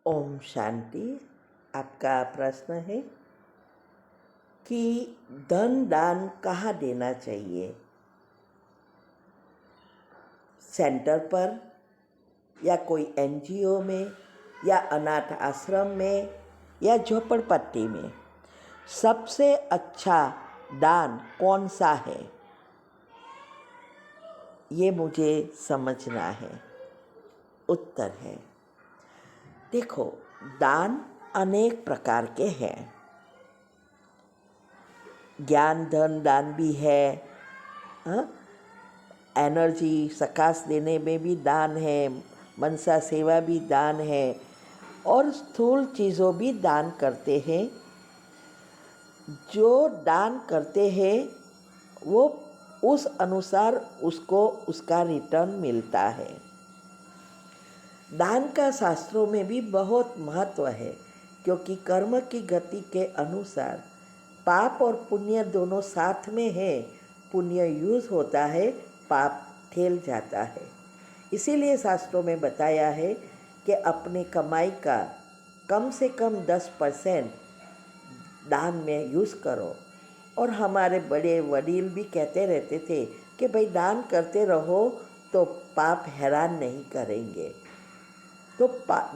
ओम शांति। आपका प्रश्न है कि धन दान कहाँ देना चाहिए, सेंटर पर या कोई एनजीओ में या अनाथ आश्रम में या झोपड़पट्टी में। सबसे अच्छा दान कौन सा है, ये मुझे समझना है। उत्तर है, देखो, दान अनेक प्रकार के हैं। ज्ञान धन दान भी है, एनर्जी सकाश देने में भी दान है, मनसा सेवा भी दान है, और स्थूल चीज़ों भी दान करते हैं। जो दान करते हैं वो उस अनुसार उसको उसका रिटर्न मिलता है। दान का शास्त्रों में भी बहुत महत्व है, क्योंकि कर्म की गति के अनुसार पाप और पुण्य दोनों साथ में है। पुण्य यूज होता है, पाप ठेल जाता है। इसीलिए शास्त्रों में बताया है कि अपनी कमाई का कम से कम 10% दान में यूज़ करो। और हमारे बड़े वडील भी कहते रहते थे कि भाई दान करते रहो तो पाप हैरान नहीं करेंगे। तो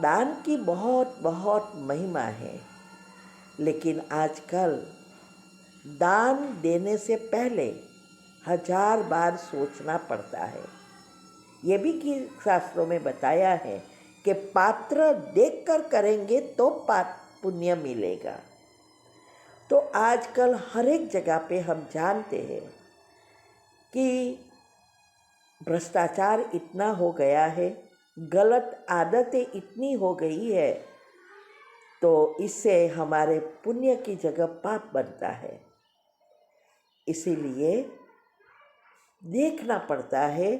दान की बहुत बहुत महिमा है, लेकिन आजकल दान देने से पहले 1000 बार सोचना पड़ता है। ये भी कि शास्त्रों में बताया है कि पात्र देखकर करेंगे तो पाप पुण्य मिलेगा। तो आजकल हर एक जगह पे हम जानते हैं कि भ्रष्टाचार इतना हो गया है, गलत आदतें इतनी हो गई है, तो इससे हमारे पुण्य की जगह पाप बनता है। इसीलिए देखना पड़ता है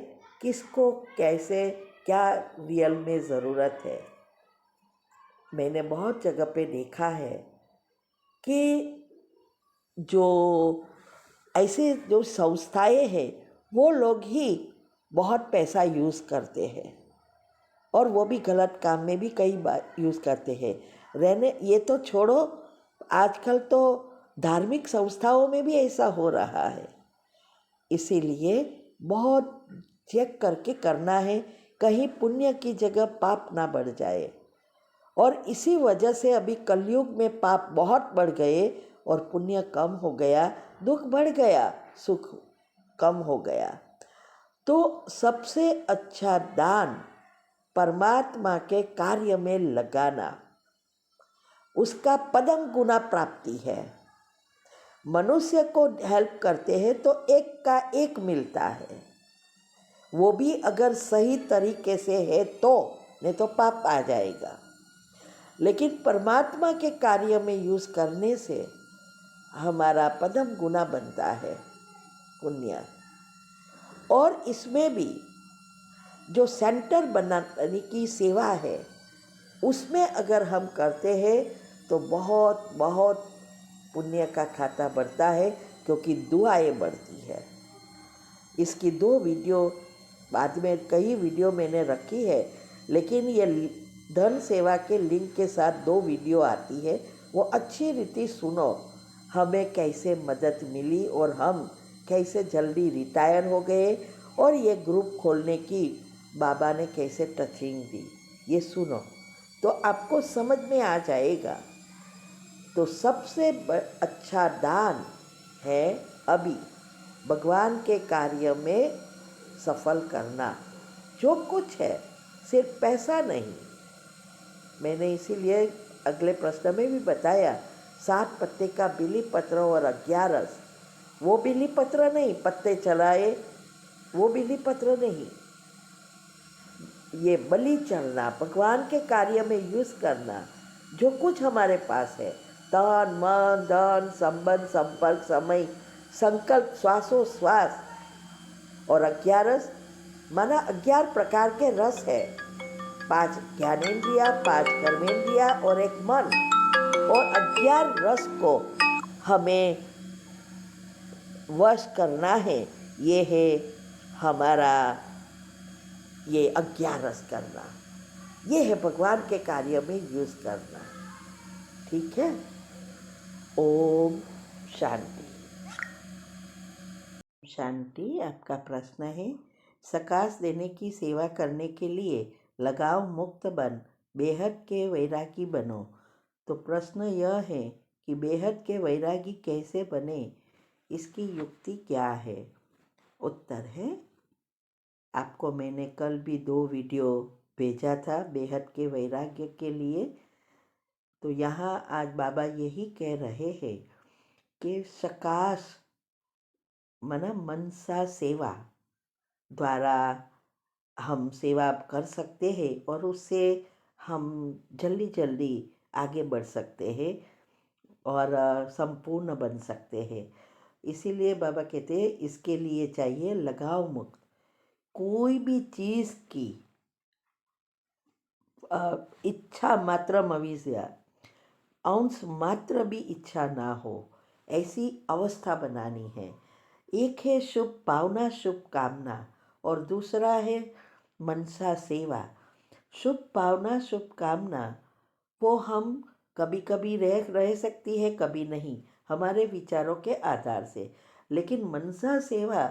किसको कैसे क्या रियल में ज़रूरत है। मैंने बहुत जगह पे देखा है कि जो ऐसे जो संस्थाएं हैं वो लोग ही बहुत पैसा यूज़ करते हैं, और वो भी गलत काम में भी कई बार यूज़ करते हैं। ये तो छोड़ो, आजकल तो धार्मिक संस्थाओं में भी ऐसा हो रहा है। इसीलिए बहुत चेक करके करना है, कहीं पुण्य की जगह पाप ना बढ़ जाए। और इसी वजह से अभी कलयुग में पाप बहुत बढ़ गए और पुण्य कम हो गया, दुख बढ़ गया, सुख कम हो गया। तो सबसे अच्छा दान परमात्मा के कार्य में लगाना, उसका पदम गुना प्राप्ति है। मनुष्य को हेल्प करते हैं तो एक का एक मिलता है, वो भी अगर सही तरीके से है तो, नहीं तो पाप आ जाएगा। लेकिन परमात्मा के कार्य में यूज़ करने से हमारा पदम गुना बनता है पुण्य। और इसमें भी जो सेंटर बनाने की सेवा है, उसमें अगर हम करते हैं तो बहुत बहुत पुण्य का खाता बढ़ता है, क्योंकि दुआएं बढ़ती है। इसकी 2 वीडियो बाद में, कई वीडियो मैंने रखी है, लेकिन ये धन सेवा के लिंक के साथ 2 वीडियो आती है, वो अच्छी रीति सुनो। हमें कैसे मदद मिली और हम कैसे जल्दी रिटायर हो गए, और ये ग्रुप खोलने की बाबा ने कैसे टचिंग दी, ये सुनो तो आपको समझ में आ जाएगा। तो सबसे अच्छा दान है अभी भगवान के कार्य में सफल करना, जो कुछ है, सिर्फ पैसा नहीं। मैंने इसीलिए अगले प्रश्न में भी बताया, 7 पत्ते का बिली पत्र और 11 वो बिली पत्र नहीं, पत्ते चलाए वो बिली पत्र नहीं। ये बलि चढ़ना, भगवान के कार्य में यूज़ करना, जो कुछ हमारे पास है, तन मन धन संबंध संपर्क समय संकल्प श्वासोश्वास, और 11 माना 11 प्रकार के रस है, 5 ज्ञानेन्द्रिया, 5 कर्मेंद्रिया और 1 मन, और 11 रस को हमें वश करना है। ये है हमारा ये 11 रस करना। ये है भगवान के कार्य में यूज़ करना। ठीक है। ओम शांति। शांति। आपका प्रश्न है, सकाश देने की सेवा करने के लिए लगाव मुक्त बन बेहद के वैरागी बनो। तो प्रश्न यह है कि बेहद के वैरागी कैसे बने, इसकी युक्ति क्या है। उत्तर है, आपको मैंने कल भी 2 वीडियो भेजा था बेहद के वैराग्य के लिए। तो यहाँ आज बाबा यही कह रहे हैं कि सकाश माना मनसा सेवा द्वारा हम सेवा कर सकते हैं और उससे हम जल्दी जल्दी आगे बढ़ सकते हैं और संपूर्ण बन सकते हैं। इसीलिए बाबा कहते हैं इसके लिए चाहिए लगाव मुक्त। कोई भी चीज़ की इच्छा मात्र मविष्य अंश मात्र भी इच्छा ना हो, ऐसी अवस्था बनानी है। एक है शुभ भावना शुभ कामना और दूसरा है मनसा सेवा। शुभ भावना शुभ कामना वो हम कभी कभी रह सकती है, कभी नहीं, हमारे विचारों के आधार से। लेकिन मनसा सेवा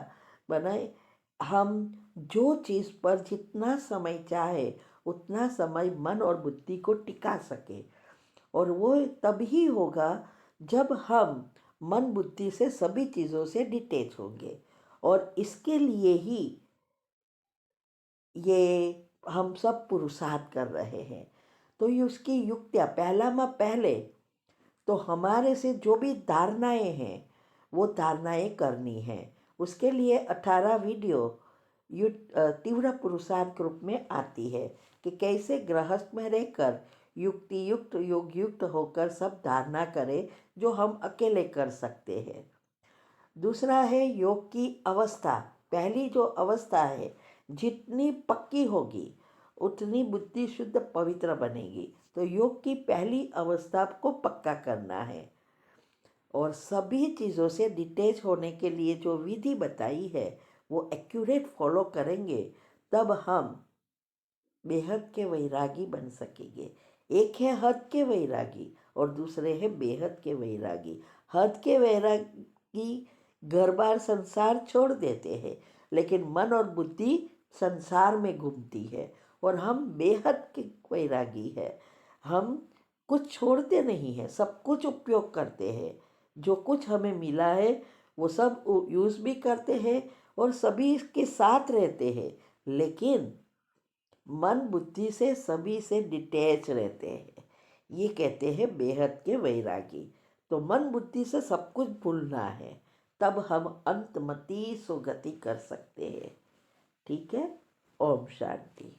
बनाए हम जो चीज़ पर जितना समय चाहे उतना समय मन और बुद्धि को टिका सके। और वो तभी होगा जब हम मन बुद्धि से सभी चीज़ों से डिटैच होंगे। और इसके लिए ही ये हम सब पुरुषार्थ कर रहे हैं। तो ये उसकी युक्तियाँ पहले तो हमारे से जो भी धारणाएं हैं वो धारणाएं करनी है। उसके लिए 18 वीडियो तीव्र पुरुषार्थ ग्रुप में आती है कि कैसे गृहस्थ में रहकर युक्ति युक्त योग युक्त होकर सब धारणा करें जो हम अकेले कर सकते हैं। दूसरा है योग की अवस्था। पहली जो अवस्था है जितनी पक्की होगी उतनी बुद्धि शुद्ध पवित्र बनेगी। तो योग की पहली अवस्था को पक्का करना है और सभी चीज़ों से डिटैच होने के लिए जो विधि बताई है वो एक्यूरेट फॉलो करेंगे, तब हम बेहद के वैरागी बन सकेंगे। एक है हद के वैरागी और दूसरे है बेहद के वैरागी। हद के वैरागी घर बार संसार छोड़ देते हैं, लेकिन मन और बुद्धि संसार में घूमती है। और हम बेहद के वैरागी है, हम कुछ छोड़ते नहीं हैं, सब कुछ उपयोग करते हैं। जो कुछ हमें मिला है वो सब यूज़ भी करते हैं और सभी के साथ रहते हैं, लेकिन मन बुद्धि से सभी से डिटैच रहते हैं। ये कहते हैं बेहद के वैरागी। तो मन बुद्धि से सब कुछ भूलना है, तब हम अंतमति सुगति कर सकते हैं। ठीक है। ओम शांति।